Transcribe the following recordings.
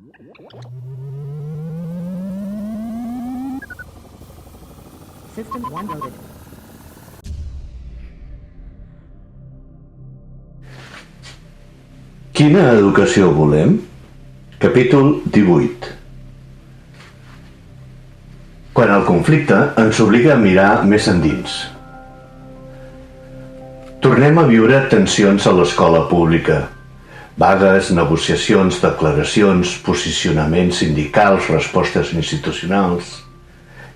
System 1 loaded. Quina educació volem? Capítol 18. Quan el conflicte ens obliga a mirar més endins. Tornem a viure tensions a l'escola pública. Vagues, negociacions, declaracions, posicionaments sindicals, respostes institucionals.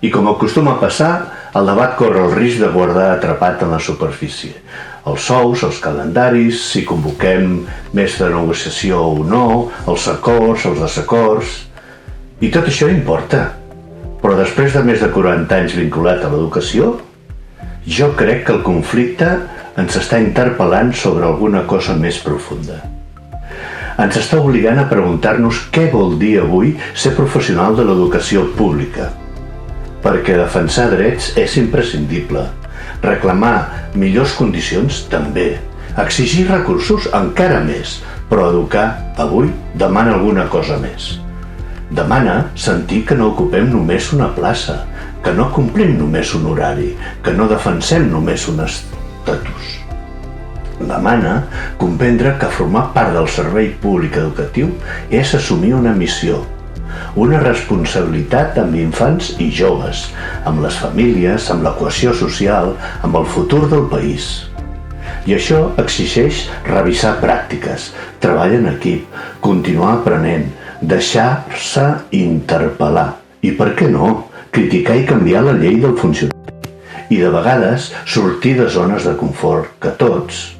I com acostuma a passar, el debat corre el risc de guardar atrapat en la superfície. Els sous, els calendaris, si convoquem més de negociació o no, els acords, els desacords... I tot això importa. Però després de més de 40 anys vinculat a l'educació, jo crec que el conflicte ens està interpel·lant sobre alguna cosa més profunda. Ens està obligant a preguntar-nos què vol dir avui ser professional de l'educació pública. Perquè defensar drets és imprescindible. Reclamar millors condicions també. Exigir recursos encara més. Però educar avui demana alguna cosa més. Demana sentir que no ocupem només una plaça, que no complim només un horari, que no defensem només un estatus. Demana comprendre que formar part del servei públic educatiu és assumir una missió, una responsabilitat amb infants i joves, amb les famílies, amb la cohesió social, amb el futur del país. I això exigeix revisar pràctiques, treball en equip, continuar aprenent, deixar-se interpel·lar i, per què no, criticar i canviar la llei del funcionament. I de vegades sortir de zones de confort que tots,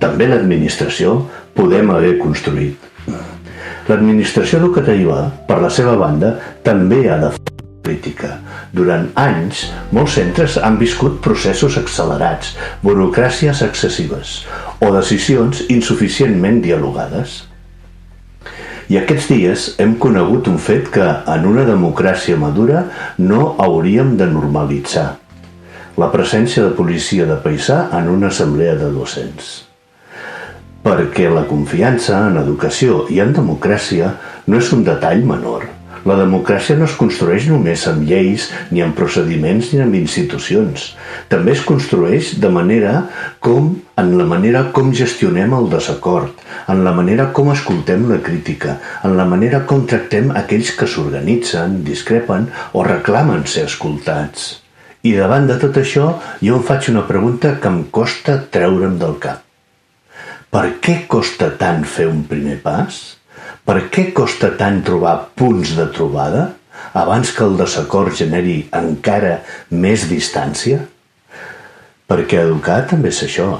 també l'administració, podem haver construït. L'administració educativa, per la seva banda, també ha de fer política. Durant anys, molts centres han viscut processos accelerats, burocràcies excessives o decisions insuficientment dialogades. I aquests dies hem conegut un fet que, en una democràcia madura, no hauríem de normalitzar: la presència de policia de paisà en una assemblea de docents. Perquè la confiança en educació i en democràcia no és un detall menor. La democràcia no es construeix només amb lleis, ni amb procediments, ni amb institucions. També es construeix en la manera com gestionem el desacord, en la manera com escoltem la crítica, en la manera com tractem aquells que s'organitzen, discrepen o reclamen ser escoltats. I davant de tot això, jo em faig una pregunta que em costa treure'm del cap. Per què costa tant fer un primer pas? Per què costa tant trobar punts de trobada abans que el desacord generi encara més distància? Perquè educar també és això,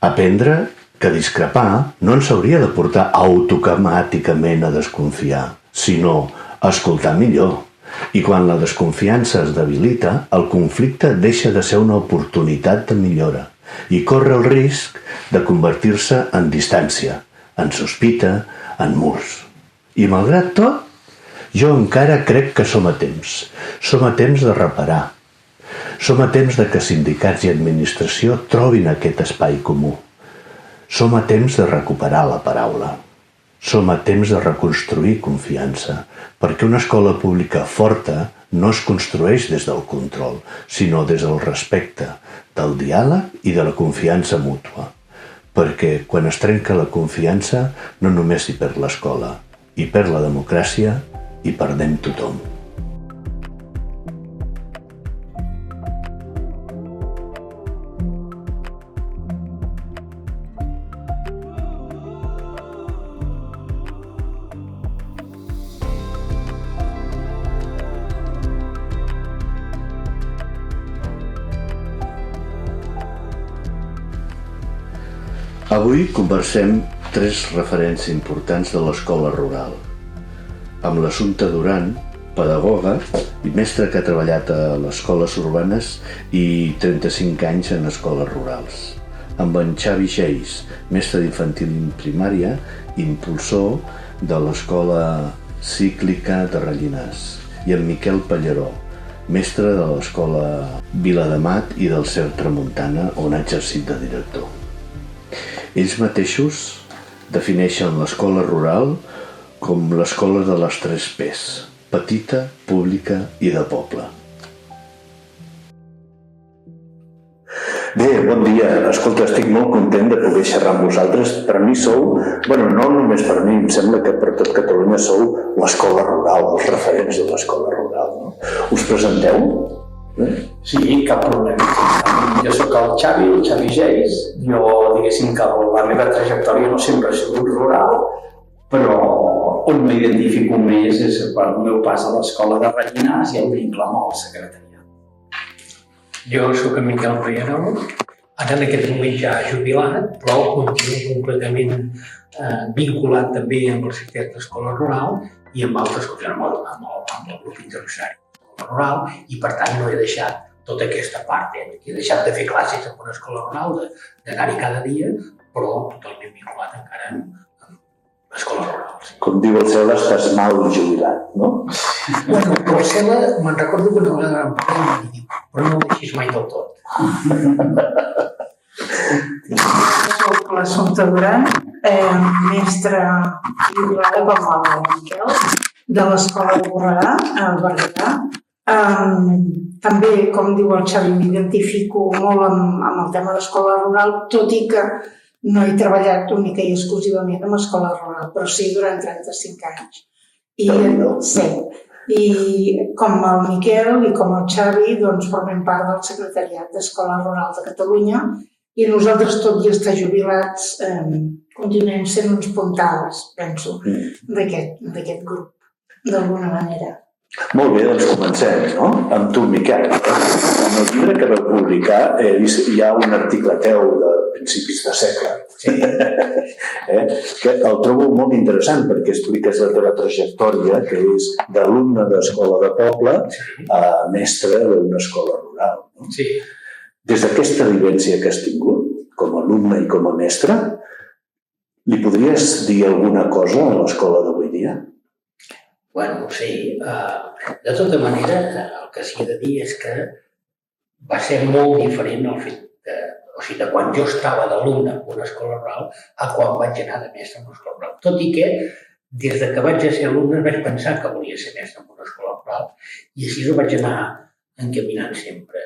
Aprendre que discrepar no ens hauria de portar automàticament a desconfiar, sinó a escoltar millor. I quan la desconfiança es debilita, el conflicte deixa de ser una oportunitat de millora i corre el risc de convertir-se en distància, en sospita, en murs. I malgrat tot, jo encara crec que som a temps. Som a temps de reparar. Som a temps de que sindicats i administració trobin aquest espai comú. Som a temps de recuperar la paraula. Som a temps de reconstruir confiança, perquè una escola pública forta no es construeix des del control, sinó des del respecte, del diàleg i de la confiança mútua. Perquè quan es trenca la confiança, no només hi perd l'escola, hi perd la democràcia i perdem tothom. Avui conversem 3 referents importants de l'escola rural. Amb l'Assumpta Duran, pedagoga i mestra que ha treballat a les escoles urbanes i 35 anys en escoles rurals. Amb en Xavi Xeis, mestre d'infantil i primària, impulsor de l'escola cíclica de Rellinars. I en Miquel Pallaró, mestre de l'escola Viladamat i del CERT Tramuntana, on ha exercit de director. Ells mateixos defineixen l'escola rural com l'escola de les 3 P's, petita, pública i de poble. Bé, bon dia. Escolta, estic molt content de poder xerrar amb vosaltres. Per mi sou, no només per mi, em sembla que per tot Catalunya sou l'escola rural, els referents de l'escola rural, no? Us presenteu? Sí, cap problema. Jo sóc el Xavi Geis. Jo, diguéssim que la meva trajectòria no sempre ha sigut rural, però on m'identifico més és el meu pas a l'escola de Rellinars i el vincle amb el secretariat. Jo sóc en Miquel Rierol, ara en aquest moment ja jubilat, però continuo completament vinculat també amb el secret d'escola rural i amb altres coses, amb el grup interuniversitari d'escola rural, i per tant no he deixat tota aquesta part. He deixat de fer classes en una escola rural, d'anar-hi cada dia, però totalment vinculat encara amb l'escola rural. Sí. Com diu el Cela, estàs mal jubilat, no? Bueno, però el Cela, me'n recordo que una vegada em parla i diu, però no ho deixis mai del tot. Soc l'Assumpta Duran, mestra jubilada com el Miquel, de l'Escola de Borredà, a Berguedà. També, com diu el Xavi, m'identifico molt amb el tema d'escola rural, tot i que no he treballat única i exclusivament amb escola rural, però sí durant 35 anys. I com el Miquel i com el Xavi, doncs formem part del secretariat d'Escola Rural de Catalunya i nosaltres, tot i estar jubilats, continuem sent uns puntals, penso, d'aquest grup, d'alguna manera. Molt bé, doncs comencem, no? Amb tu, Miquel. En el llibre que vau publicar hi ha un article teu de principis de segle, que el trobo molt interessant perquè expliques la teva trajectòria, que és d'alumne d'escola de poble a mestre d'una escola rural. Sí. Des d'aquesta vivència que has tingut, com a alumne i com a mestre, li podries dir alguna cosa a l'escola d'avui dia? Bueno, sí. De tota manera, el que s'hi ha de dir és que va ser molt diferent el fet de quan jo estava d'alumne en una escola rural a quan vaig anar de mestre en una escola rural. Tot i que, des que vaig ser alumne, vaig pensar que volia ser mestre en una escola rural i així ho vaig anar encaminant sempre.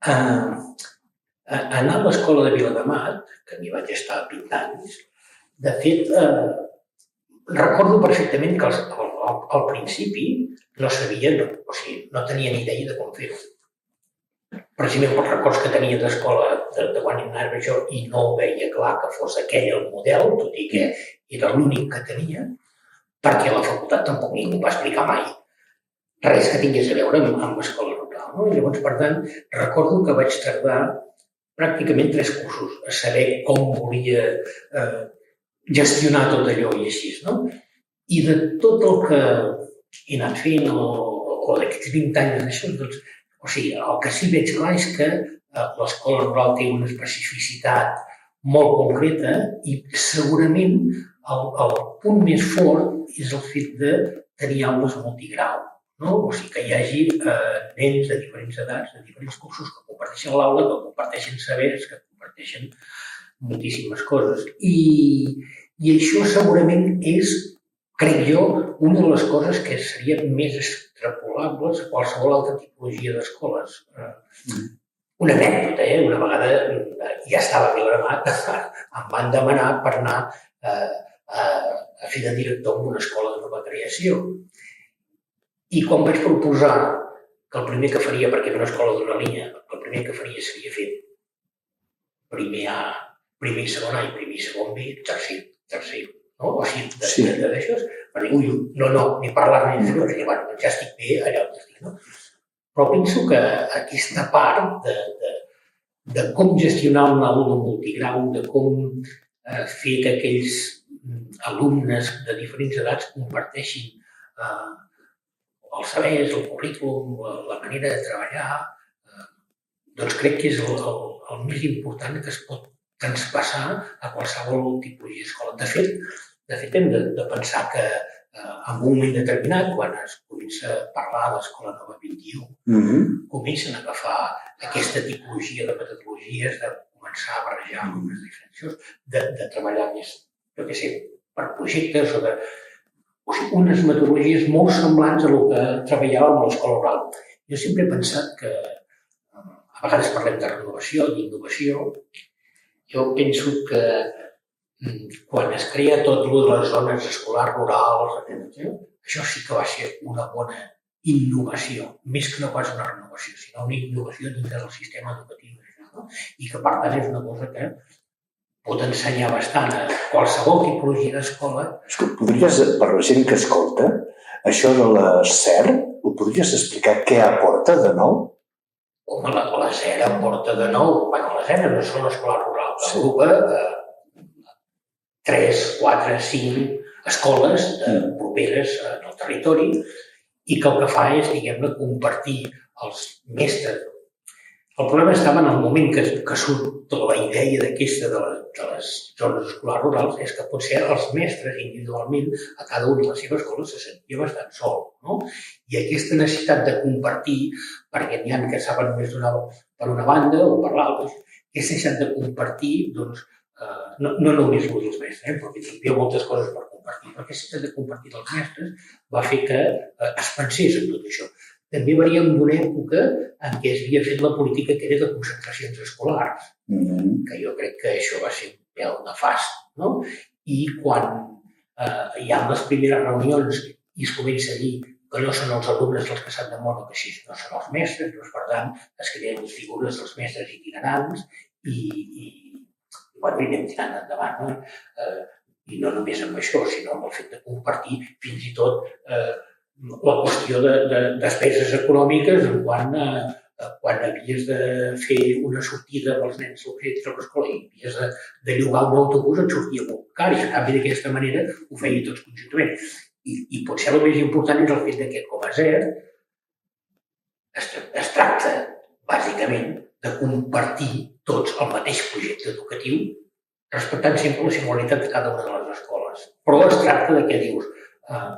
Anar a l'escola de Viladamat, que m'hi vaig estar 20 anys, de fet, recordo perfectament que al principi no sabia, no tenia ni idea de com fer-ho. Precisament pels records que tenia d'escola de quan anava jo i no veia clar que fos aquell el model, tot i que era l'únic que tenia, perquè a la facultat tampoc ningú va explicar mai res que tingués a veure amb l'escola rural. No? Llavors, per tant, recordo que vaig tardar pràcticament 3 cursos a saber com volia gestionar tot allò i així. No? I de tot el que he anat fent o d'aquests 20 anys d'això, doncs, el que sí veig clar és que l'escola rural té una especificitat molt concreta i segurament el punt més fort és el fet de tenir aules multigrau. No? O sigui, que hi hagi nens de diferents edats, de diferents cursos que comparteixen l'aula, que comparteixen sabers, que comparteixen moltíssimes coses. I això segurament és, crec jo, una de les coses que serien més extrapolables a qualsevol altra tipologia d'escoles. Una anècdota, una vegada ja estava a Viladamat, em van demanar per anar a fer de director en una escola de nova creació. I quan vaig proposar que el primer que faria, perquè era una escola d'una línia, el primer que faria seria fer primer A, primer i segon A i primer i segon B, tercer, no? O sigui, d'això, per dir, no, ni parlar-ne, perquè, bueno, ja estic bé allà on estic, no? Però penso que aquesta part de com gestionar una aula multigrau, de com fer que aquells alumnes de diferents edats comparteixin els sabers, el currículum, la manera de treballar, doncs crec que és el més important que es pot transpassar a qualsevol tipologia d'escola. De fet, hem de pensar que en un moment determinat, quan es comença a parlar de l'Escola Nova 21, comencen a agafar aquesta tipologia de metodologies, de començar a barrejar alumnes diferents, de treballar més, jo què sé, per projectes unes metodologies molt semblants a el que treballàvem a l'escola oral. Jo sempre he pensat que, a vegades parlem de renovació, d'innovació, jo penso que quan es crea tot el de les zones escolars rurals, això sí que va ser una bona innovació, més que no pas una renovació, sinó una innovació dintre del sistema educatiu. No? I que, per tant, és una cosa que pot ensenyar bastant a qualsevol tipologia d'escola. Podries, per la gent que escolta, això de la SER, ho podries explicar què aporta de nou? Home, la SER aporta de nou. Bueno, la SER no són escolars rurals, agrupa 3, 4, 5 escoles properes en el territori i que el que fa és, diguem-ne, compartir els mestres. El problema estava en el moment que surt la idea d'aquesta de les zones escolars rurals, és que potser els mestres individualment a cada una de les seves escoles se sentia bastant sol, no? I aquesta necessitat de compartir, perquè n'hi ha que saben més per una banda o per l'altra, aquesta necessitat de compartir, doncs, no només ho dels mestres, perquè hi havia moltes coses per compartir, però aquesta necessitat de compartir dels mestres va fer que es pensés en tot això. També veníem d'una època en què es havia fet la política que era de concentracions escolars, que jo crec que això va ser un pèl nefast, no? I quan hi ha les primeres reunions i es comença a dir que no són els alumnes els que s'han de moure, que sí, no són els mestres, doncs, per tant, es creen les figures dels mestres itinerants i anem tirant endavant, no? I no només amb això, sinó amb el fet de compartir fins i tot la qüestió de despeses econòmiques en quan havies de fer una sortida amb els nens a l'escola i havies de llogar un autobús, et sortia molt car i en canvi d'aquesta manera ho feia tots conjuntament. I potser el més important és el fet que com a SER es tracta bàsicament de compartir tots el mateix projecte educatiu respectant sempre la singularitat de cada una de les escoles. Però es tracta de què dius,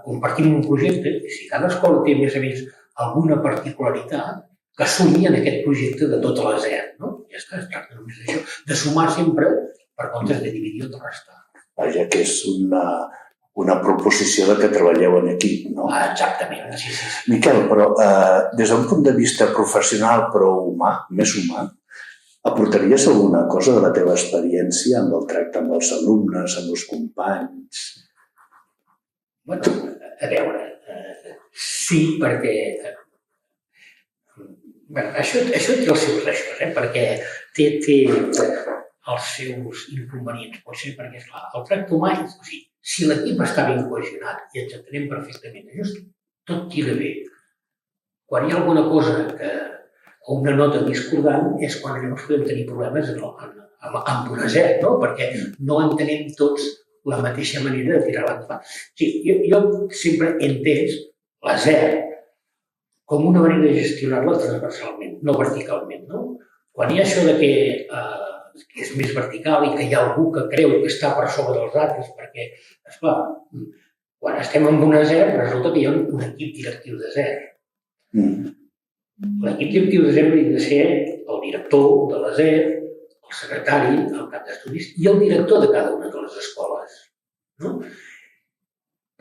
compartim un projecte, i si cada escola té més a més alguna particularitat, que sumi en aquest projecte de tota la SER, no? Ja està, es tracta només d'això, de sumar sempre per comptes de dividir o de restar. Vaja, que és una proposició de que treballeu en equip, no? Exactament, sí. Miquel, però des d'un punt de vista professional però humà, més humà, aportaries alguna cosa de la teva experiència amb el tracte amb els alumnes, amb els companys? Bueno, a veure, sí, perquè això té els seus reixos, perquè té els seus inconvenients. Pot ser perquè, esclar, el tracte humà, o sigui, si l'equip està ben cohesionat i ens entenem perfectament, això tot tira bé. Quan hi ha alguna cosa o una nota discordant és quan llavors podem tenir problemes amb una SER, no? Perquè no entenem tots la mateixa manera de tirar l'endavant. Sí, jo sempre he entès la SER com una manera de gestionar-la transversalment, no verticalment. No? Quan hi ha això de que és més vertical i que hi ha algú que creu que està per sobre dels altres, perquè, esclar, quan estem en una SER resulta que hi ha un equip directiu de SER. L'equip directiu de SER hauria de ser el director de la SER, el secretari, el cap d'estudis i el director de cada una de les escoles. No?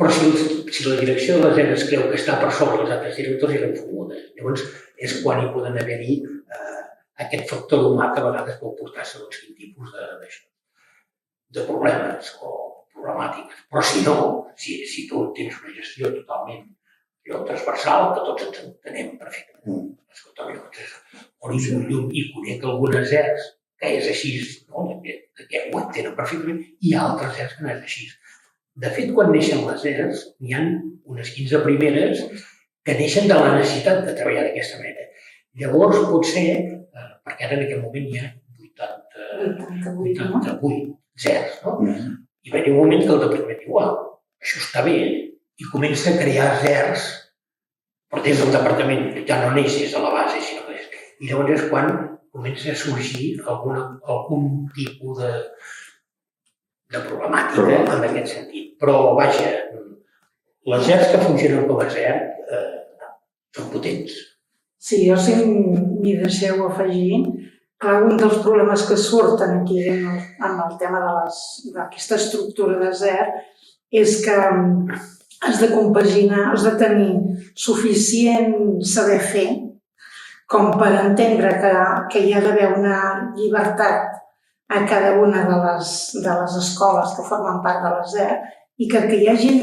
Però si la direcció de la SER es creu que està per sobre els altres directors, eren fumudes. Llavors és quan hi poden haver-hi aquest factor humà que a vegades pot portar segons quin tipus de problemes o problemàtiques. Però si no, si tu tens una gestió totalment transversal, que tots ens entenem perfectament. Escolta, i conec algunes SERs que és així, no? Que ho entenen perfectament, i altres SERs que no és així. De fet, quan neixen les SERs, n'hi ha unes 15 primeres que neixen de la necessitat de treballar d'aquesta manera. Llavors, potser, perquè ara en aquest moment hi ha 88 SERs, no? I va haver un moment que el departament diu, això està bé, i comença a crear SERs, però des del departament ja no neix des de la base, sinó que i llavors és quan comença a sorgir algun tipus de problemàtica en aquest sentit. Però, vaja, les SERs que funcionen com a SER són potents. Sí, jo si m'hi deixeu afegir, clar, un dels problemes que surten aquí en el tema d'aquesta estructura de SER és que has de compaginar, has de tenir suficient saber fer com per entendre que hi ha d'haver una llibertat a cada una de les escoles que formen part de l'ESER i que hi hagi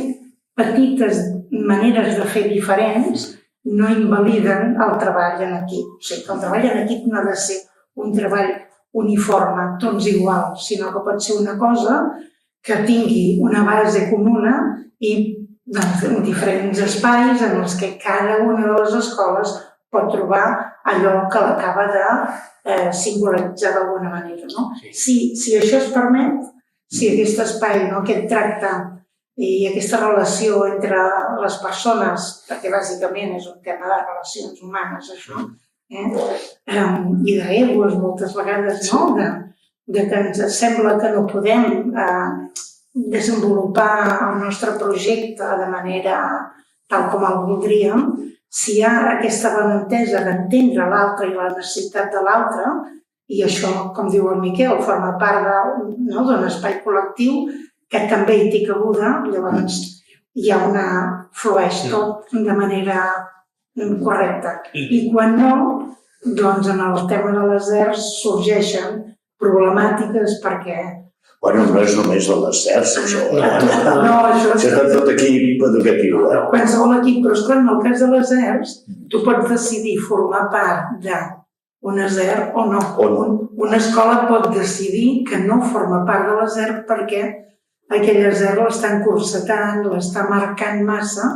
petites maneres de fer diferents no invaliden el treball en equip. O sigui, que el treball en equip no ha de ser un treball uniforme, tots iguals, sinó que pot ser una cosa que tingui una base comuna i diferents espais en els que cada una de les escoles pot trobar allò que l'acaba de singularitzar d'alguna manera. No? Si això es permet, si aquest espai, aquest tracte i aquesta relació entre les persones, perquè bàsicament és un tema de relacions humanes, això, i d'egos moltes vegades, no? De que ens sembla que no podem desenvolupar el nostre projecte de manera tal com el voldríem, si hi ha aquesta bona entesa d'entendre l'altre i la necessitat de l'altre, i això, com diu el Miquel, forma part d'un espai col·lectiu que també hi té cabuda, llavors hi ha flueix tot de manera correcta. I quan no, doncs en el tema de les ERS sorgeixen problemàtiques perquè... Bueno, no és només de les ERS, això. No, això és... Això és tot equip educatiu. Qualsevol equip, però esclar, en el cas de les ERS, tu pots decidir formar part d'una ERS o no. Una escola pot decidir que no forma part de les ERS perquè aquella ERS l'estan corsetant, l'està marcant massa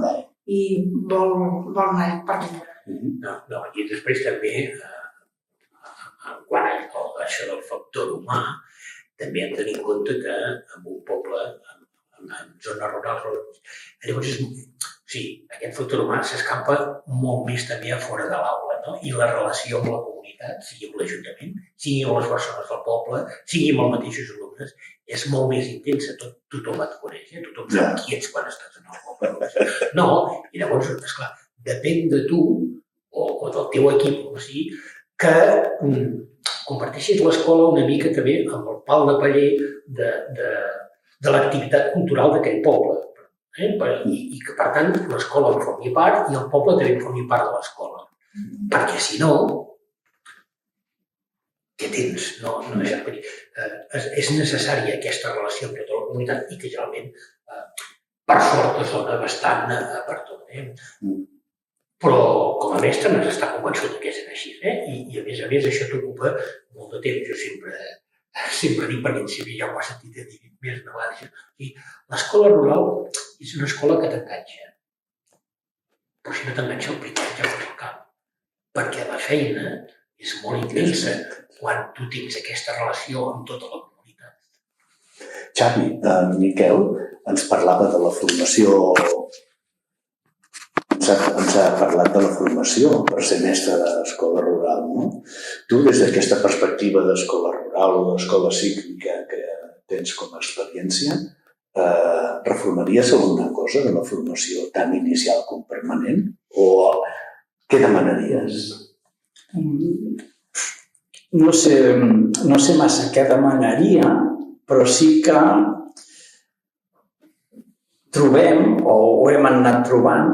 i vol anar per lliure. No, i després també, quan això del factor humà, també hem de tenir en compte que en un poble, en zones rurals, llavors aquest factor humà s'escampa molt més també a fora de l'aula, no? I la relació amb la comunitat, sigui amb l'Ajuntament, sigui amb les persones del poble, sigui amb els mateixos alumnes, és molt més intensa. Tothom et coneix, tothom sap qui ets quan estàs en el poble. No, i llavors, esclar, depèn de tu o del teu equip, o sigui, que comparteixis l'escola una mica també amb el pal de paller de l'activitat cultural d'aquell poble. I que, per tant, l'escola en formi part i el poble també en formi part de l'escola. Perquè, si no, què tens? És necessària aquesta relació amb tota la comunitat i que generalment, per sort, es dona bastant per tot. Però com a mestre n'has d'estar convençut que és així. I a més, això t'ocupa molt de temps. Jo sempre dic, perquè sempre ja ho has sentit a dir més de vegades, l'escola rural és una escola que t'enganxa. Però si no t'enganxa el primer, ja fos al camp. Perquè la feina és molt intensa quan tu tens aquesta relació amb tota la comunitat. Xavi, Miquel ens parlava de la formació. Ens ha parlat de la formació per ser mestre d'escola rural, no? Tu, des d'aquesta perspectiva d'escola rural o d'escola cíclica que tens com a experiència, reformaries alguna cosa de la formació tant inicial com permanent? O què demanaries? No sé massa què demanaria, però sí que trobem, o hem anat trobant,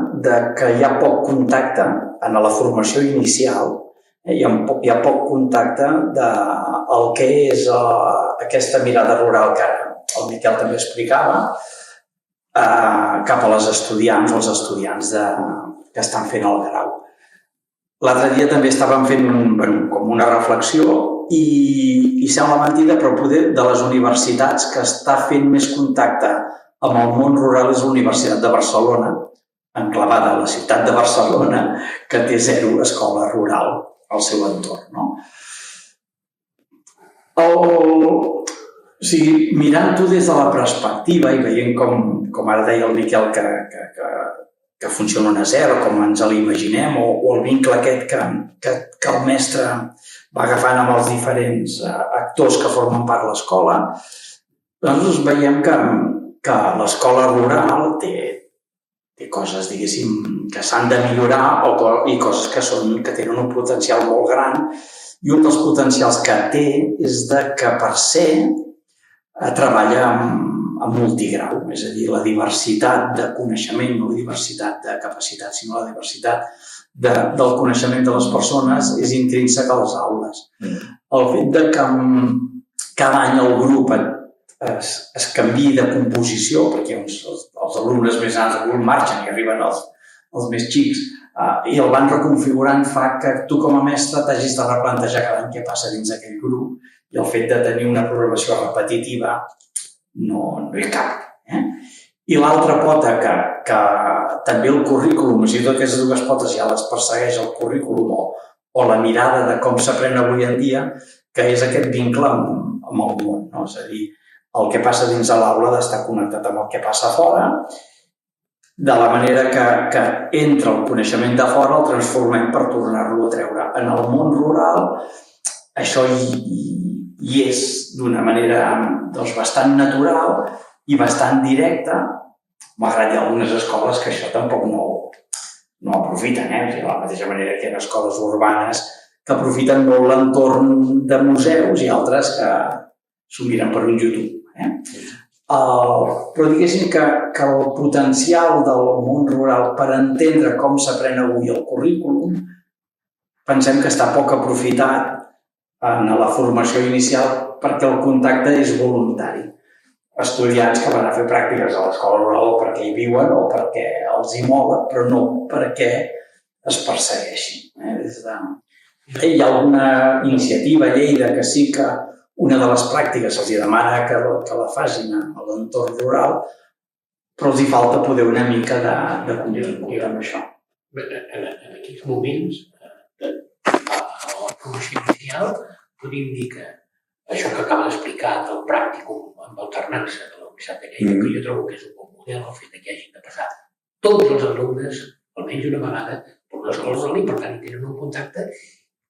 que hi ha poc contacte en la formació inicial, hi ha poc contacte del que és aquesta mirada rural que ara el Miquel també explicava, cap a les estudiants o els estudiants que estan fent el grau. L'altre dia també estàvem fent com una reflexió i sembla mentida, però poder de les universitats que està fent més contacte amb el món rural és la Universitat de Barcelona, enclavada a la ciutat de Barcelona, que té 0 escola rural al seu entorn. Mirant-ho des de la perspectiva i veient com ara deia el Miquel que funciona una ESER, com ens l'imaginem, o el vincle aquest que el mestre va agafant amb els diferents actors que formen part de l'escola, doncs veiem que l'escola rural té coses, diguéssim, que s'han de millorar i coses que tenen un potencial molt gran. I un dels potencials que té és que per ser treballa multigrau, és a dir, la diversitat de coneixement, no la diversitat de capacitat, sinó la diversitat del coneixement de les persones és intrínseca a les aules. El fet de que cada any el grup es canviï de composició, perquè els alumnes més grans del grup marxen i arriben els més xics, i el van reconfigurant fa que tu com a mestre t'hagis de replantejar cada any què passa dins aquell grup, i el fet de tenir una programació repetitiva no hi cap. I l'altra pota que també el currículum, és a dir, totes aquestes dues potes ja les persegueix el currículum o la mirada de com s'aprèn avui en dia, que és aquest vincle amb el món. No? És a dir, el que passa dins de l'aula ha d'estar connectat amb el que passa a fora, de la manera que entra el coneixement de fora, el transformem per tornar-lo a treure. En el món rural, això hi és d'una manera bastant natural i bastant directa, malgrat hi ha algunes escoles que això tampoc no aprofiten. De la mateixa manera que hi ha escoles urbanes que aprofiten molt l'entorn de museus i altres que s'ho miren per un YouTube. Però diguéssim que el potencial del món rural per entendre com s'aprèn avui el currículum pensem que està poc aprofitat en la formació inicial perquè el contacte és voluntari. Estudiants que van a fer pràctiques a l'escola rural perquè hi viuen o perquè els hi mola, però no perquè es persegueixin. Hi ha alguna iniciativa a Lleida que sí que una de les pràctiques se'ls demana que la facin a l'entorn rural, però els hi falta poder una mica de contingut amb això. En aquells moments, a la formació inicial, podríem dir que això que acaba d'explicar del pràcticum amb alternança de la Universitat de Lleida, que jo trobo que és un bon model, el fet que hagin de passar tots els alumnes, almenys una vegada, per una escola rural i per tant hi tenen un contacte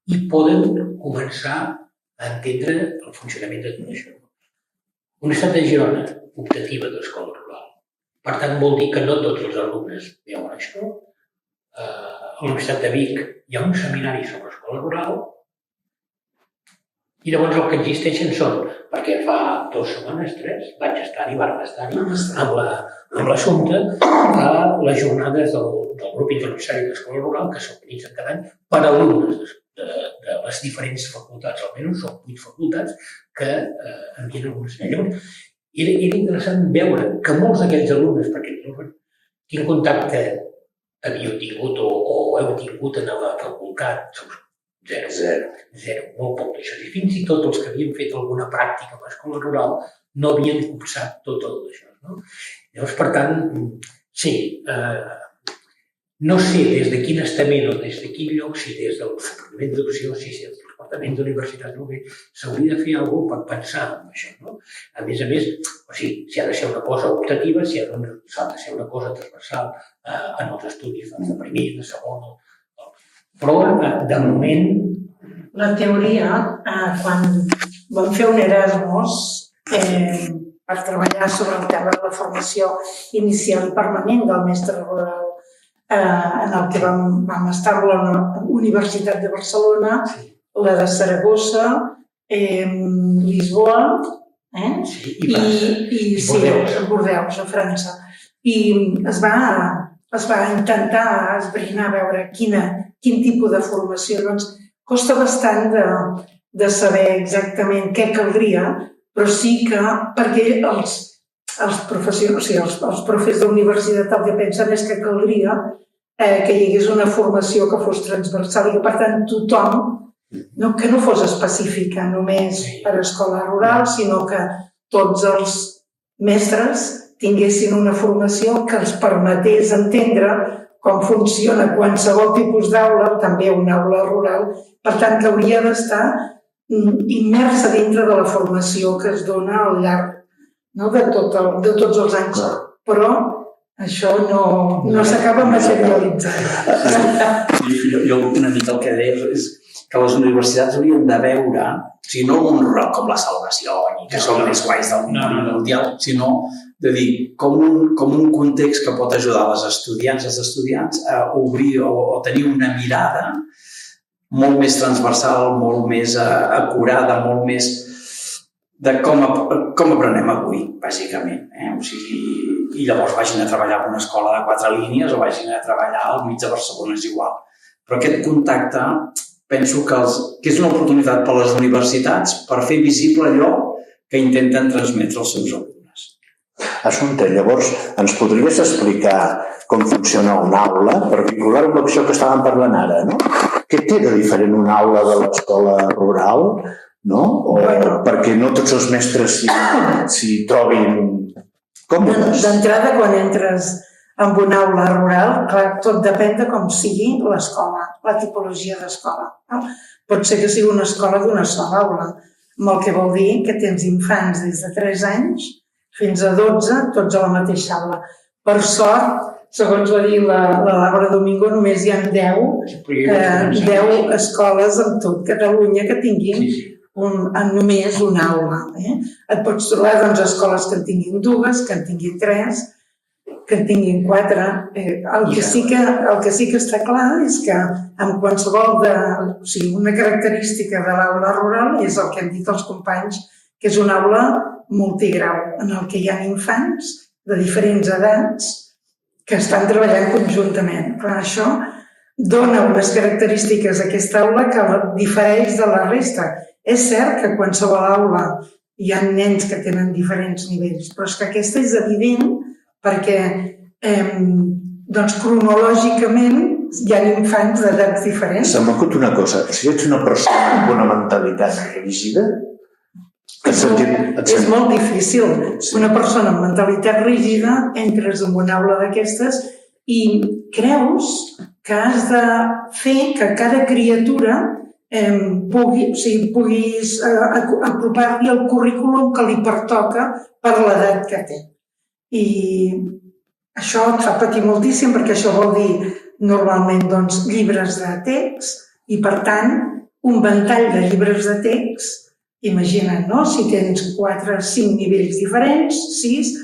i poden començar a entendre el funcionament de tot això. Universitat de Girona, optativa d'escola rural. Per tant, vol dir que no tots els alumnes veuen això. A la Universitat de Vic hi ha un seminari sobre escola rural i llavors el que existeixen són, perquè fa 2 setmanes, 3, vaig estar-hi, vàrem estar-hi, amb l'assumpte a les jornades del grup interuniversitari d'escola rural que s'organitzen cada any per alumnes de les diferents facultats, almenys són 8 facultats que envien algunes. Llavors, era interessant veure que molts d'aquells alumnes, perquè quin contacte havíeu tingut o heu tingut en la facultat, zero, molt poc d'això. I fins i tot els que havien fet alguna pràctica a l'escola rural no havien copsat tot això. Llavors, per tant, sí, no sé des de quin estament o des de quin lloc, si des del Departament d'Educació, si des del Departament d'Universitat s'hauria de fer alguna cosa per pensar en això. A més, si ha de ser una cosa optativa, si ha de ser una cosa transversal en els estudis de primer, de segon, però de moment... La teoria, quan vam fer un Erasmus per treballar sobre el tema de la formació inicial i permanent del mestre rural, en el que vam estar a la Universitat de Barcelona, la de Saragossa, Lisboa i Bordeus, a França. I es va intentar esbrinar a veure quin tipus de formació. Doncs costa bastant de saber exactament què caldria, però sí que perquè els professors d'universitat el que pensen és que caldria que hi hagués una formació que fos transversal i que, per tant, tothom, que no fos específica només per a escola rural, sinó que tots els mestres tinguessin una formació que els permetés entendre com funciona qualsevol tipus d'aula, també una aula rural, per tant, que hauria d'estar immersa dintre de la formació que es dona al llarg de tots els anys. Però això no s'acaba materialitzant. Jo una mica el que deia és que les universitats haurien de veure, o sigui, no un roc com la Salvació, que són més guais del món mundial, sinó de dir com un context que pot ajudar els estudiants a obrir o tenir una mirada molt més transversal, molt més acurada, molt més de com aprenem avui, bàsicament. O sigui, i llavors vagin a treballar a una escola de 4 línies o vagin a treballar al mig de Barcelona, és igual. Però aquest contacte penso que és una oportunitat per a les universitats per fer visible allò que intenten transmetre als seus alumnes. Assumpte, llavors, ens podries explicar com funciona una aula per vincular-ho amb això que estàvem parlant ara, no? Què té de diferent una aula de l'escola rural, no? O perquè no tots els mestres s'hi trobin còmodes? D'entrada, quan entres en una aula rural, clar, tot depèn de com sigui l'escola, la tipologia d'escola. Pot ser que sigui una escola d'una sola aula, amb el que vol dir que tens infants des de 3 anys fins a 12, tots a la mateixa aula. Per sort, segons va dir la Laura Domingo, només hi ha 10 escoles en tot Catalunya que tinguin només una aula. Et pots trobar escoles que en tinguin 2, que en tinguin 3, que en tinguin 4. El que sí que està clar és que amb qualsevol una característica de l'aula rural és el que han dit els companys, que és una aula multigrau, en el que hi ha infants de diferents edats que estan treballant conjuntament. Però això dona unes característiques a aquesta aula que difereix de la resta. És cert que a qualsevol aula hi ha nens que tenen diferents nivells, però és que aquesta és evident perquè cronològicament hi ha infants d'edats diferents. Se m'acut una cosa, si ets una persona amb una mentalitat rígida, és molt difícil. Una persona amb mentalitat rígida, entres en una aula d'aquestes i creus que has de fer que cada criatura puguis apropar-li el currículum que li pertoca per l'edat que té. I això et fa patir moltíssim perquè això vol dir normalment llibres de text i per tant un ventall de llibres de text. Imagina't, no? Si tens 4 o 5 nivells diferents, 6,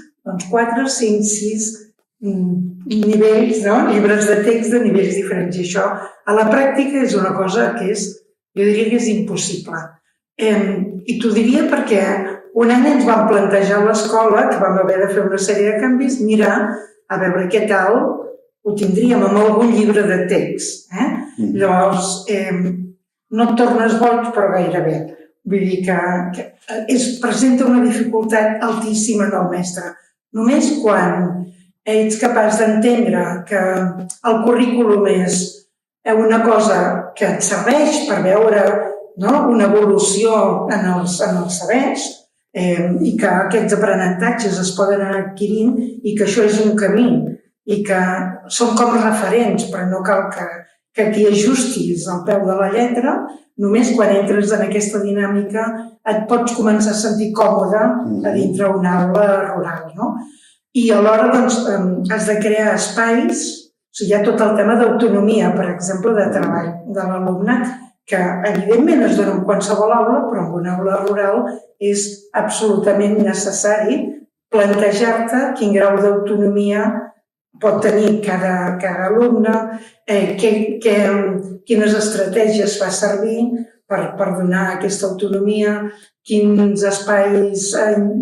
4, 5, 6 nivells, llibres de text de nivells diferents. I això a la pràctica és una cosa que jo diria que és impossible. I t'ho diria perquè un any ens vam plantejar a l'escola, que vam haver de fer una sèrie de canvis, mirar a veure què tal ho tindríem amb algun llibre de text. Llavors, no et tornes boig, però gairebé. Vull dir que presenta una dificultat altíssima en el mestre. Només quan ets capaç d'entendre que el currículum és una cosa que et serveix per veure una evolució en els sabers i que aquests aprenentatges es poden anar adquirint i que això és un camí i que són com referents, però no cal que t'hi ajustis al peu de la lletra. Només quan entres en aquesta dinàmica et pots començar a sentir còmode a dintre una aula rural. I alhora has de crear espais, o sigui, hi ha tot el tema d'autonomia, per exemple, de treball de l'alumne, que evidentment es dona en qualsevol aula, però en una aula rural és absolutament necessari plantejar-te quin grau d'autonomia pot tenir cada alumne, quines estratègies fa servir per donar aquesta autonomia, quins espais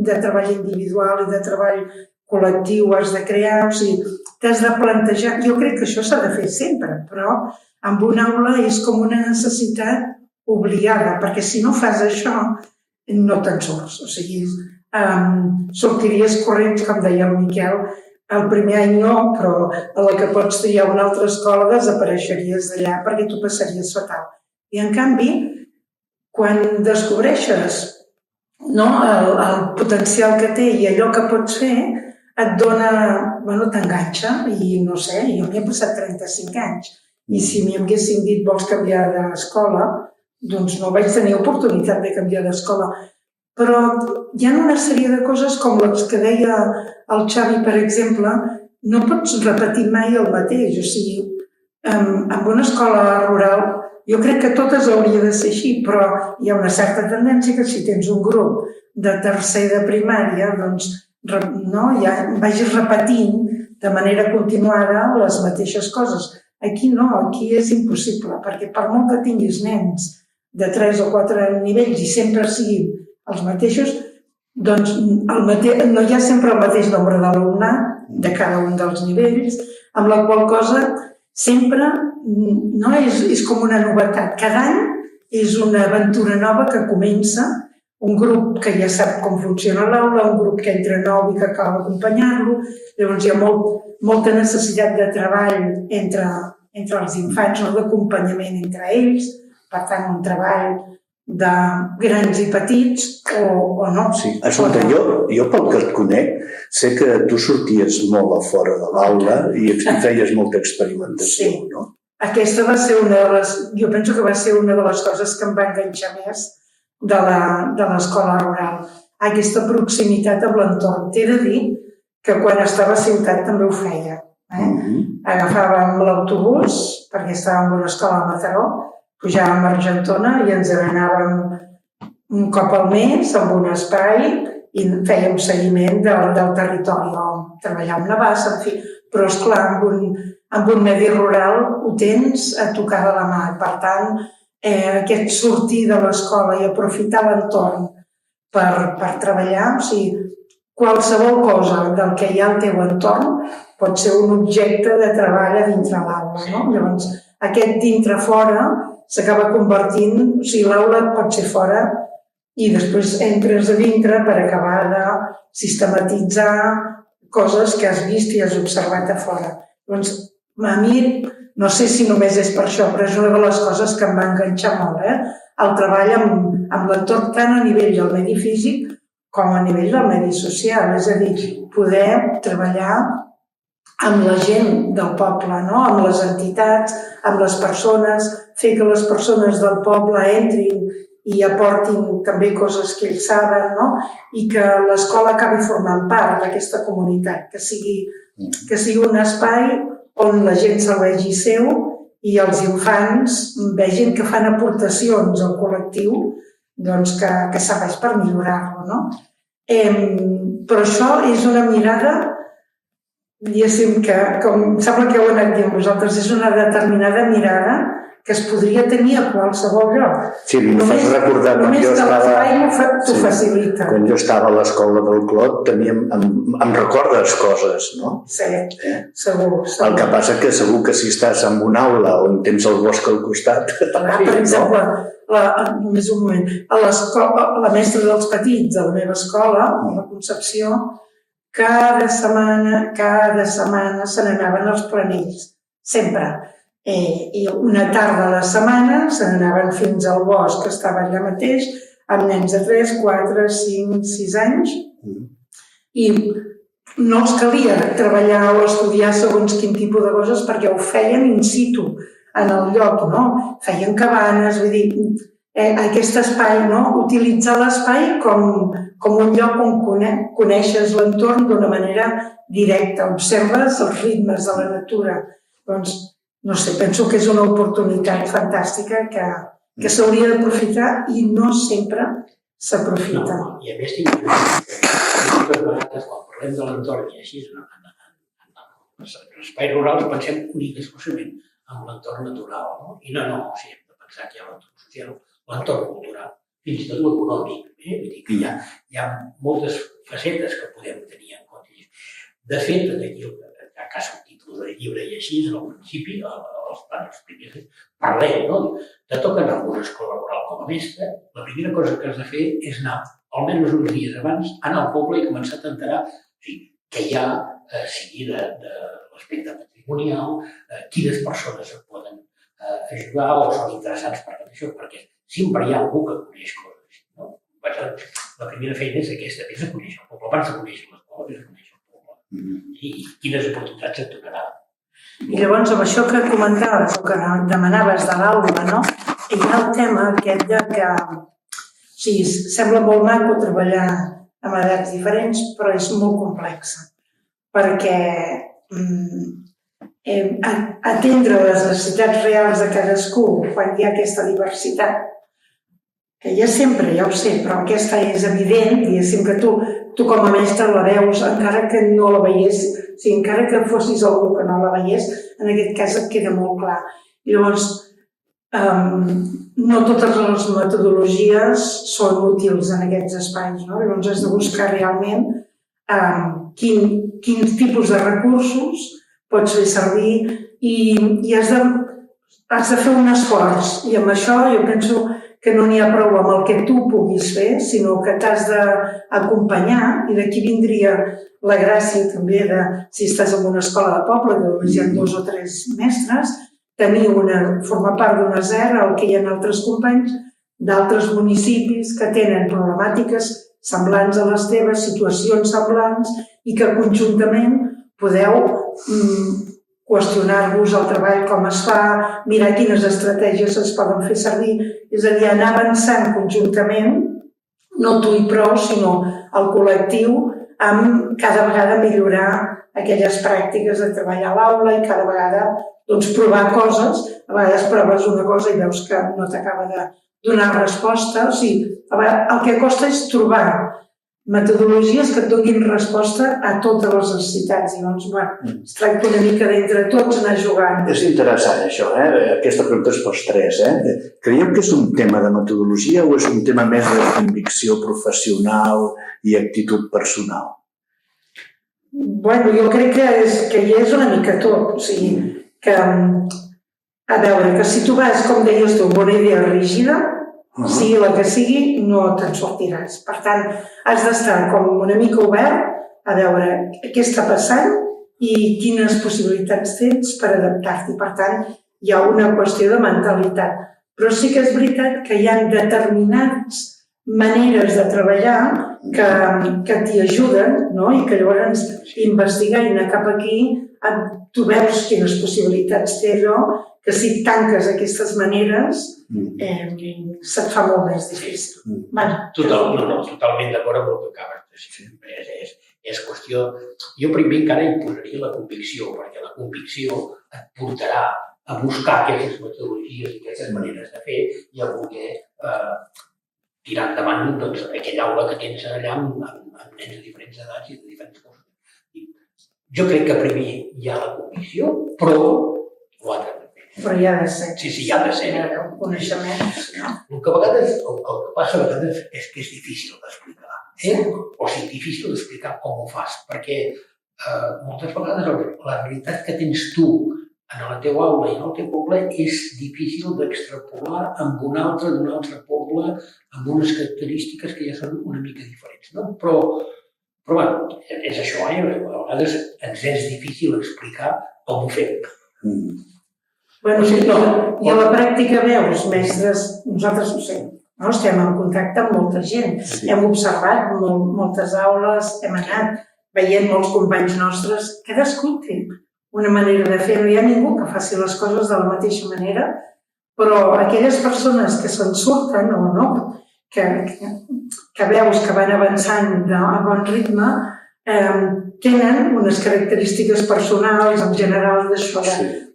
de treball individual i de treball col·lectiu has de crear. O sigui, t'has de plantejar. Jo crec que això s'ha de fer sempre, però amb una aula és com una necessitat obligada, perquè si no fas això no te'n surts. O sigui, sortiries corrents, com deia el Miquel, el primer any no, però a la que pots triar una altra escola desapareixeries d'allà perquè tu passaries fatal. I en canvi, quan descobreixes el potencial que té i allò que pots fer, et dona, t'enganxa i no sé, jo m'hi he passat 35 anys i si m'hi haguessin dit vols canviar d'escola, doncs no vaig tenir oportunitat de canviar d'escola. Però hi ha una sèrie de coses com les que deia el Xavi, per exemple, no pots repetir mai el mateix. O sigui, en una escola rural jo crec que totes hauria de ser així, però hi ha una certa tendència que si tens un grup de tercer de primària, doncs ja vagis repetint de manera continuada les mateixes coses. Aquí no, aquí és impossible, perquè per molt que tinguis nens de 3 o 4 nivells i sempre siguin els mateixos, doncs no hi ha sempre el mateix nombre d'alumnat de cada un dels nivells, amb la qual cosa sempre no és com una novetat. Cada any és una aventura nova que comença, un grup que ja sap com funciona l'aula, un grup que entra nou i que cal acompanyar-lo, llavors hi ha molta necessitat de treball entre els infants, d'acompanyament entre ells, per tant, un treball de grans i petits o no. Sí, escolta, jo pel que et conec, sé que tu sorties molt a fora de l'aula i feies molta experimentació, Sí. no? Aquesta va ser jo penso que va ser una de les coses que em va enganxar més de l'escola rural. Aquesta proximitat amb l'entorn. T'he de dir que quan estava a ciutat també ho feia. Agafàvem l'autobús, perquè estàvem en una escola a Mataró, pujàvem a Argentona i ens n'anàvem un cop al mes amb un espai i fèiem seguiment del territori on treballàvem la bassa, en fi. Però, esclar, amb un medi rural ho tens a tocar de la mà. Per tant, aquest sortir de l'escola i aprofitar l'entorn per treballar, o sigui, qualsevol cosa del que hi ha al teu entorn pot ser un objecte de treball a dintre l'aula, no? Llavors, aquest dintre-fora s'acaba convertint, o sigui, l'aula pot ser fora i després entres a dintre per acabar de sistematitzar coses que has vist i has observat a fora. Doncs, a mi, no sé si només és per això, però és una de les coses que em va enganxar molt, el treball amb l'entorn tant a nivell del medi físic com a nivell del medi social, és a dir, poder treballar amb la gent del poble, no? Amb les entitats, amb les persones, fer que les persones del poble entrin i aportin també coses que ells saben, no? I que l'escola acabi formant part d'aquesta comunitat, que sigui un espai on la gent se'l vegi seu i els infants vegin que fan aportacions al col·lectiu doncs que serveix per millorar-lo, no? Però això és una mirada, diguéssim, que com sembla que heu anat dient vosaltres, és una determinada mirada que es podria tenir a qualsevol lloc. Sí, em fas recordar quan jo estava... T'ho facilita. Quan jo estava a l'escola del Clot, em recordes coses, no? Sí, segur. El que passa que segur que si estàs en una aula on tens el bosc al costat... Per exemple, només un moment, la mestra dels petits de la meva escola, a la Concepció, cada setmana se n'anaven als Planells, sempre. I una tarda a la setmana se n'anaven fins al bosc, que estava allà mateix, amb nens de 3, 4, 5, 6 anys, i no els calia treballar o estudiar segons quin tipus de coses perquè ho feien in situ, en el lloc, no? Feien cabanes, vull dir, aquest espai, no? Utilitzar l'espai com un lloc on coneixes l'entorn d'una manera directa, observes els ritmes de la natura. Doncs, no sé, penso que és una oportunitat fantàstica que s'hauria d'aprofitar i no sempre s'aprofita. No, i a més tinc moltes vegades quan parlem de l'entorn i així, en els espais rurals pensem únic i exclusivament en l'entorn natural, no? I no, o sigui, hem de pensar que hi ha l'entorn social, l'entorn cultural, fins i tot l'econòmic. Vull dir que hi ha moltes facetes que podem tenir en compte. De fet, aquí que ha sortit el llibre i així, al principi, els primers, parlem, no? De tot que anar a una escola rural com a mestre, la primera cosa que has de fer és anar, almenys uns dies abans, anar al poble i començar a enterar que hi ha, sigui de l'aspecte patrimonial, quines persones et poden ajudar o són interessants per això, perquè sempre hi ha algú que coneix coses. No? La primera feina és aquesta, és a conèixer el poble, abans de conèixer l'escola, és a conèixer el poble. I quines oportunitats et donarà. I llavors, amb això que comentaves o que demanaves de l'aula, no? Hi ha el tema aquest de que sembla molt maco treballar amb edats diferents, però és molt complexa, perquè atendre les necessitats reals de cadascú quan hi ha aquesta diversitat, que ja sempre, ja ho sé, però aquesta és evident, diguéssim que tu com a mestre la veus, encara que no la veiés, o sigui, encara que fossis algú que no la veiés, en aquest cas et queda molt clar. I llavors, no totes les metodologies són útils en aquests espais, no? Llavors has de buscar realment quins tipus de recursos pots fer servir i has de fer un esforç. I amb això jo penso que no n'hi ha prou amb el que tu puguis fer, sinó que t'has d'acompanyar, i d'aquí vindria la gràcia també de, si estàs en una escola de poble, que només hi ha 2 o 3 mestres, formar part d'una zero, el que hi ha altres companys d'altres municipis que tenen problemàtiques semblants a les teves, situacions semblants, i que conjuntament podeu qüestionar-vos el treball, com es fa, mirar quines estratègies es poden fer servir, és a dir, anar avançant conjuntament, no tu i prou, sinó el col·lectiu, amb cada vegada millorar aquelles pràctiques de treballar a l'aula i cada vegada provar coses. A vegades proves una cosa i veus que no t'acaba de donar resposta. O sigui, el que costa és trobar metodologies que et donin resposta a totes les necessitats. I doncs, es tracta una mica d'entre tots anar jugant. És interessant això, aquesta pregunta és pels 3. Creieu que és un tema de metodologia o és un tema més de convicció professional i actitud personal? Bueno, jo crec que hi és una mica tot. O sigui, que, a veure, que si tu vas, com deies tu, amb una idea rígida, sigui la que sigui, no te'n sortiràs. Per tant, has d'estar com una mica obert a veure què està passant i quines possibilitats tens per adaptar-t'hi. Per tant, hi ha una qüestió de mentalitat. Però sí que és veritat que hi ha determinades maneres de treballar que t'hi ajuden, no? I que llavors investigar i anar cap aquí, tu veus quines possibilitats té allò, que si tanques aquestes maneres se't fa molt més difícil. Totalment d'acord amb el que acabes de dir. És qüestió... Jo primer encara hi posaria la convicció, perquè la convicció et portarà a buscar aquestes metodologies i aquestes maneres de fer i a voler tirar endavant aquella aula que tens allà amb nens de diferents edats i de diferents coses. Jo crec que primer hi ha la convicció, però ho ha de fer. Però hi ha de ser. Sí, hi ha de ser. El coneixement. El que a vegades, el que passa a vegades és que és difícil d'explicar. O sigui, difícil d'explicar com ho fas, perquè moltes vegades la realitat que tens tu en la teva aula i en el teu poble és difícil d'extrapolar amb un altre d'un altre poble amb unes característiques que ja són una mica diferents, no? Però bueno, és això, a vegades ens és difícil explicar com ho fem. Bueno, i a la pràctica veus, mestres, nosaltres ho sé, estem en contacte amb molta gent, hem observat moltes aules, hem anat veient molts companys nostres, cadascú té una manera de fer, no hi ha ningú que faci les coses de la mateixa manera, però aquelles persones que se'n surten o no, que veus que van avançant a bon ritme, tenen unes característiques personals, en general, d'això,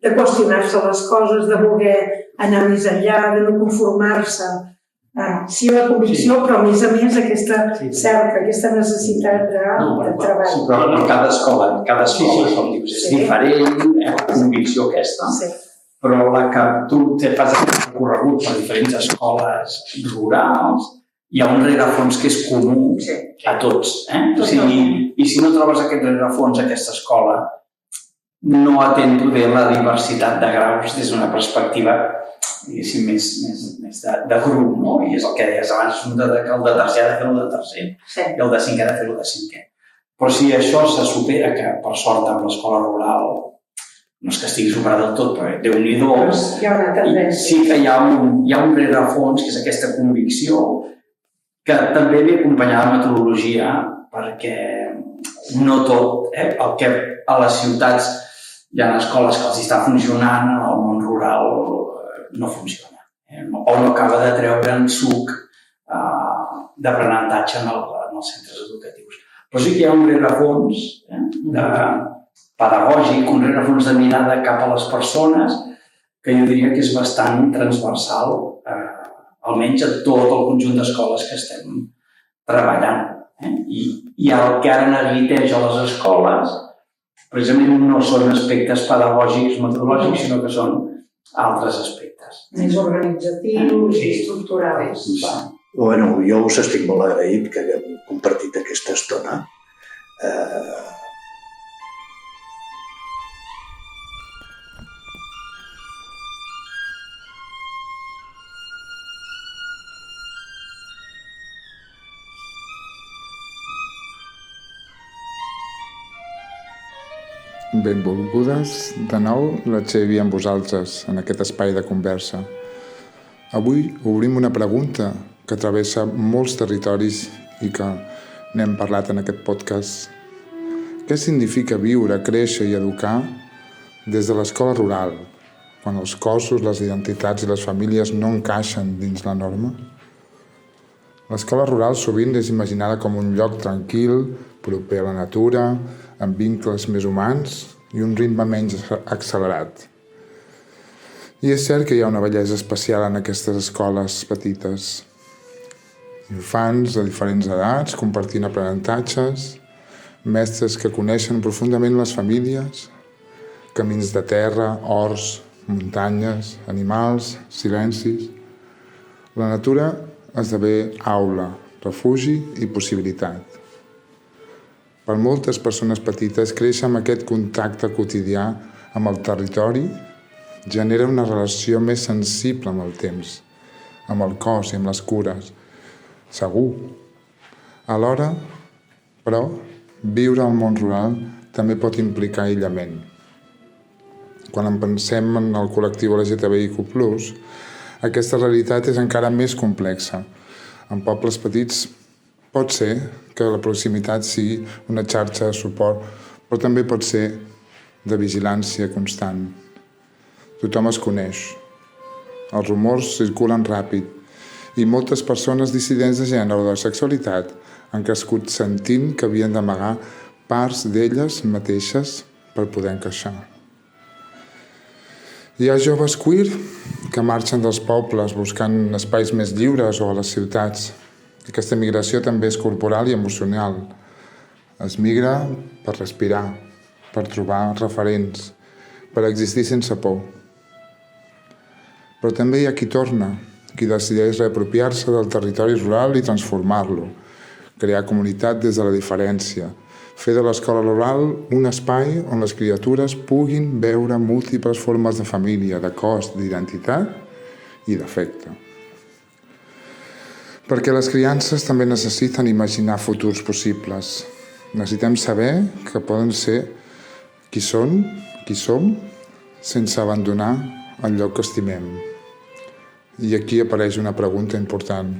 de qüestionar-se les coses, de voler anar més enllà, de no conformar-se. Sí, la convicció, però a més aquesta cerca, aquesta necessitat de treball. Però en cada escola, com dius, és diferent, la convicció aquesta, però la que tu fas aquest recorregut per diferents escoles rurals, hi ha un rerefons que és comú a tots. I si no trobes aquest rerefons, aquesta escola no atén poder la diversitat de graus des d'una perspectiva més de grup, no? I és el que deies abans, que el de tercer ha de fer-ho de tercer i el de cinquè ha de fer-ho de cinquè. Però si això se supera, que per sort amb l'escola rural no és que estigui superat del tot, però Déu-n'hi-do, sí que hi ha un rerefons, que és aquesta convicció, que també ve acompanyada de metodologia, perquè no tot, el que a les ciutats hi ha escoles que els està funcionant, al món rural no funciona, o no acaba de treure'n suc d'aprenentatge en els centres educatius. Però sí que hi ha un rerefons pedagògic, un rerefons de mirada cap a les persones, que jo diria que és bastant transversal, almenys a tot el conjunt d'escoles que estem treballant. I el que ara neguiteja a les escoles, precisament no són aspectes pedagògics, metodològics, sinó que són altres aspectes. Més organitzatius Sí. i estructurals. Bueno, jo us estic molt agraït que haguem compartit aquesta estona. Benvolgudes de nou la Txevi amb vosaltres en aquest espai de conversa. Avui obrim una pregunta que travessa molts territoris i que n'hem parlat en aquest podcast. Què significa viure, créixer i educar des de l'escola rural, quan els cossos, les identitats i les famílies no encaixen dins la norma? L'escola rural sovint és imaginada com un lloc tranquil, proper a la natura, amb vincles més humans i un ritme menys accelerat. I és cert que hi ha una bellesa especial en aquestes escoles petites. Infants de diferents edats, compartint aprenentatges, mestres que coneixen profundament les famílies, camins de terra, horts, muntanyes, animals, silencis. La natura esdevé aula, refugi i possibilitat. Per moltes persones petites, créixer amb aquest contacte quotidià amb el territori genera una relació més sensible amb el temps, amb el cos i amb les cures. Segur. Alhora, però, viure al món rural també pot implicar aïllament. Quan en pensem en el col·lectiu LGTBIQ+, aquesta realitat és encara més complexa. En pobles petits pot ser que la proximitat sigui una xarxa de suport, però també pot ser de vigilància constant. Tothom es coneix. Els rumors circulen ràpid i moltes persones dissidents de gènere o de sexualitat han crescut sentint que havien d'amagar parts d'elles mateixes per poder encaixar. Hi ha joves queer que marxen dels pobles buscant espais més lliures o a les ciutats. Aquesta migració també és corporal i emocional. Es migra per respirar, per trobar referents, per existir sense por. Però també hi ha qui torna, qui decideix reapropiar-se del territori rural i transformar-lo, crear comunitat des de la diferència, fer de l'escola rural un espai on les criatures puguin veure múltiples formes de família, de cos, d'identitat i d'afecte. Perquè les criances també necessiten imaginar futurs possibles. Necessitem saber que poden ser qui són, qui som, sense abandonar el lloc que estimem. I aquí apareix una pregunta important.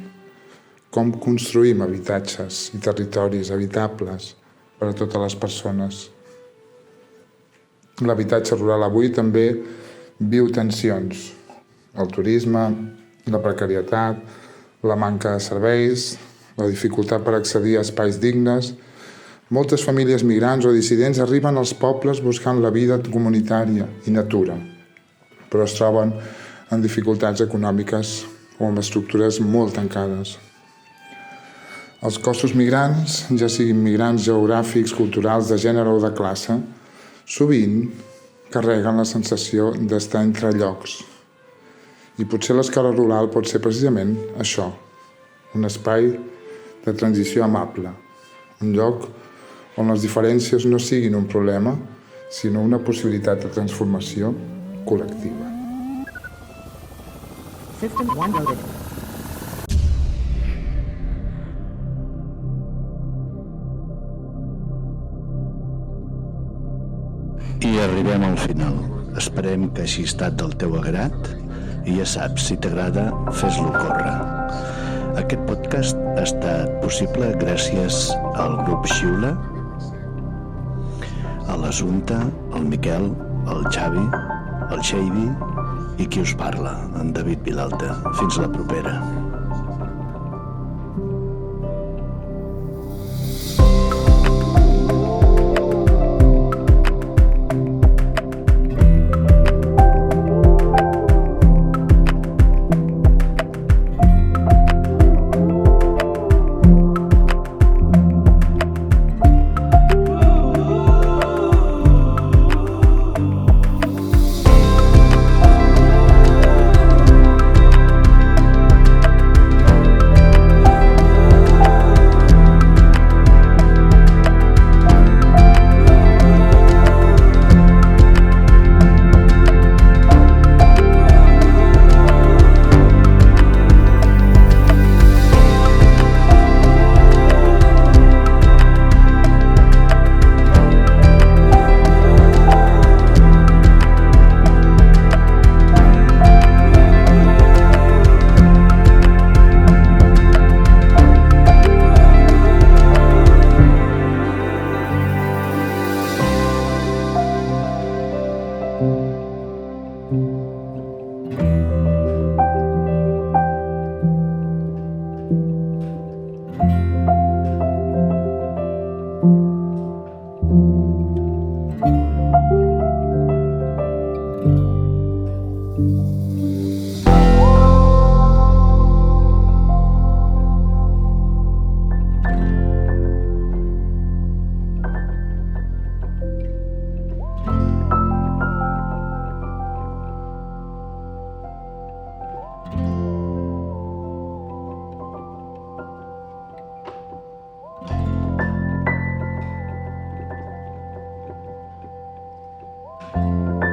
Com construïm habitatges i territoris habitables per a totes les persones? L'habitatge rural avui també viu tensions. El turisme, la precarietat, la manca de serveis, la dificultat per accedir a espais dignes. Moltes famílies migrants o dissidents arriben als pobles buscant la vida comunitària i natura, però es troben amb dificultats econòmiques o amb estructures molt tancades. Els cossos migrants, ja siguin migrants geogràfics, culturals, de gènere o de classe, sovint carreguen la sensació d'estar entre llocs. I potser l'escola rural pot ser precisament això, un espai de transició amable, un lloc on les diferències no siguin un problema, sinó una possibilitat de transformació col·lectiva. System 1 loaded. I arribem al final. Esperem que hagi estat del teu agrat i ja saps, si t'agrada, fes-lo córrer. Aquest podcast ha estat possible gràcies al grup Xiula, a l'Assumpta, al Miquel, al Xavi, al Xeivi i qui us parla, en David Vilalta. Fins la propera. Gràcies.